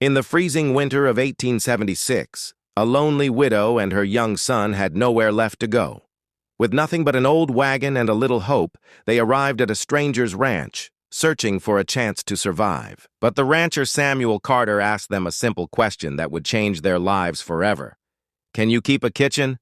In the freezing winter of 1876, a lonely widow and her young son had nowhere left to go. With nothing but an old wagon and a little hope, they arrived at a stranger's ranch, searching for a chance to survive. But the rancher Samuel Carter asked them a simple question that would change their lives forever. Can you keep a kitchen?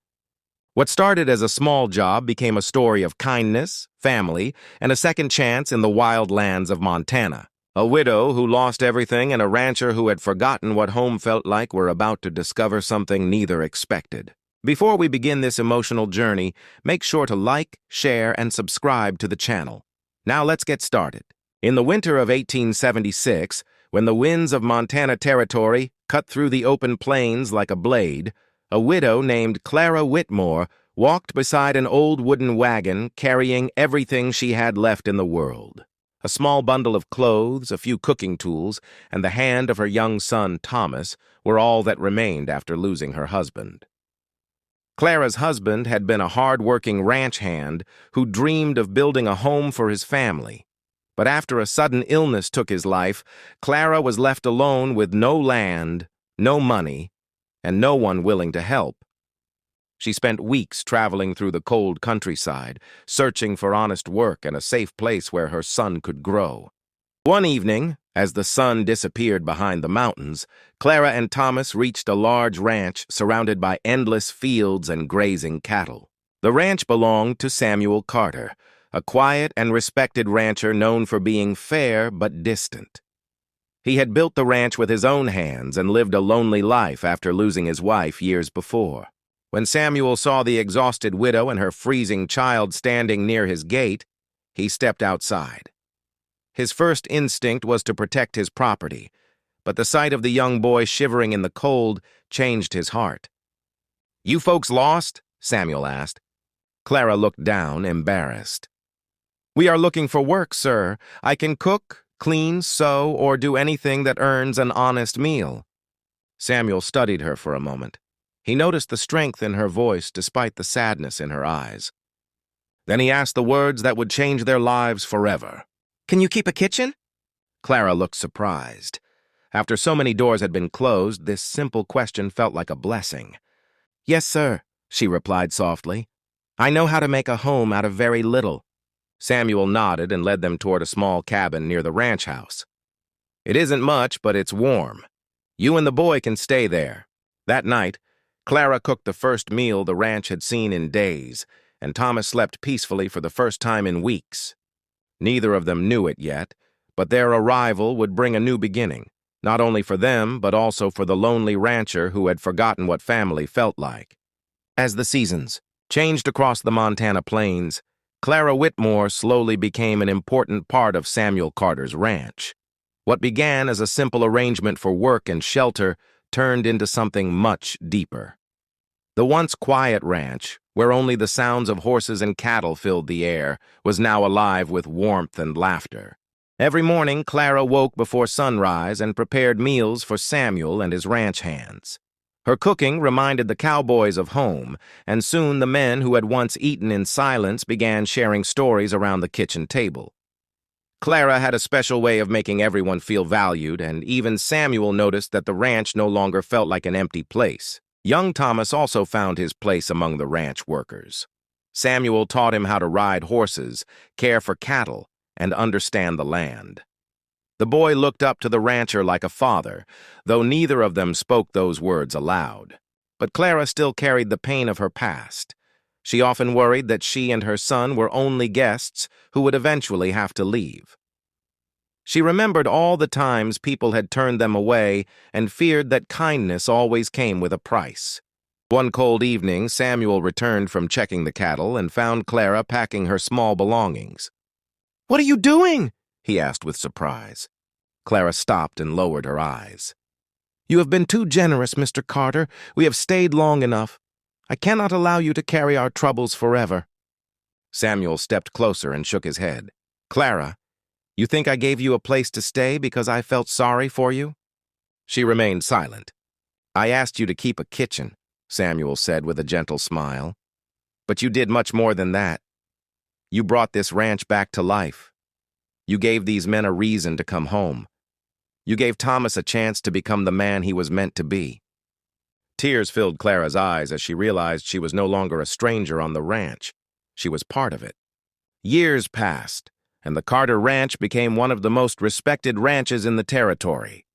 What started as a small job became a story of kindness, family, and a second chance in the wild lands of Montana. A widow who lost everything and a rancher who had forgotten what home felt like were about to discover something neither expected. Before we begin this emotional journey, make sure to like, share, and subscribe to the channel. Now let's get started. In the winter of 1876, when the winds of Montana Territory cut through the open plains like a blade, a widow named Clara Whitmore walked beside an old wooden wagon carrying everything she had left in the world. A small bundle of clothes, a few cooking tools, and the hand of her young son, Thomas, were all that remained after losing her husband. Clara's husband had been a hard-working ranch hand who dreamed of building a home for his family. But after a sudden illness took his life, Clara was left alone with no land, no money, and no one willing to help. She spent weeks traveling through the cold countryside, searching for honest work and a safe place where her son could grow. One evening, as the sun disappeared behind the mountains, Clara and Thomas reached a large ranch surrounded by endless fields and grazing cattle. The ranch belonged to Samuel Carter, a quiet and respected rancher known for being fair but distant. He had built the ranch with his own hands and lived a lonely life after losing his wife years before. When Samuel saw the exhausted widow and her freezing child standing near his gate, he stepped outside. His first instinct was to protect his property, but the sight of the young boy shivering in the cold changed his heart. "You folks lost?" Samuel asked. Clara looked down, embarrassed. "We are looking for work, sir. I can cook, clean, sew, or do anything that earns an honest meal." Samuel studied her for a moment. He noticed the strength in her voice despite the sadness in her eyes. Then he asked the words that would change their lives forever. "Can you keep a kitchen?" Clara looked surprised. After so many doors had been closed, this simple question felt like a blessing. "Yes, sir," she replied softly. "I know how to make a home out of very little." Samuel nodded and led them toward a small cabin near the ranch house. "It isn't much, but it's warm. You and the boy can stay there." That night, Clara cooked the first meal the ranch had seen in days, and Thomas slept peacefully for the first time in weeks. Neither of them knew it yet, but their arrival would bring a new beginning, not only for them, but also for the lonely rancher who had forgotten what family felt like. As the seasons changed across the Montana plains, Clara Whitmore slowly became an important part of Samuel Carter's ranch. What began as a simple arrangement for work and shelter turned into something much deeper. The once quiet ranch, where only the sounds of horses and cattle filled the air, was now alive with warmth and laughter. Every morning, Clara woke before sunrise and prepared meals for Samuel and his ranch hands. Her cooking reminded the cowboys of home, and soon the men who had once eaten in silence began sharing stories around the kitchen table. Clara had a special way of making everyone feel valued, and even Samuel noticed that the ranch no longer felt like an empty place. Young Thomas also found his place among the ranch workers. Samuel taught him how to ride horses, care for cattle, and understand the land. The boy looked up to the rancher like a father, though neither of them spoke those words aloud. But Clara still carried the pain of her past. She often worried that she and her son were only guests who would eventually have to leave. She remembered all the times people had turned them away and feared that kindness always came with a price. One cold evening, Samuel returned from checking the cattle and found Clara packing her small belongings. "What are you doing?" he asked with surprise. Clara stopped and lowered her eyes. "You have been too generous, Mr. Carter. We have stayed long enough. I cannot allow you to carry our troubles forever." Samuel stepped closer and shook his head. "Clara, you think I gave you a place to stay because I felt sorry for you?" She remained silent. "I asked you to keep a kitchen," Samuel said with a gentle smile. "But you did much more than that. You brought this ranch back to life. You gave these men a reason to come home. You gave Thomas a chance to become the man he was meant to be. Tears filled Clara's eyes as she realized she was no longer a stranger on the ranch. She was part of it. Years passed, and the Carter Ranch became one of the most respected ranches in the territory.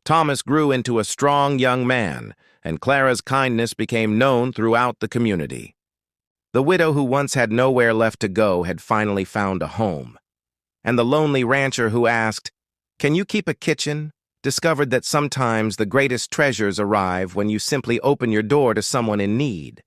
Thomas grew into a strong young man, and Clara's kindness became known throughout the community. The widow who once had nowhere left to go had finally found a home. And the lonely rancher who asked, "Can you keep a kitchen?" discovered that sometimes the greatest treasures arrive when you simply open your door to someone in need.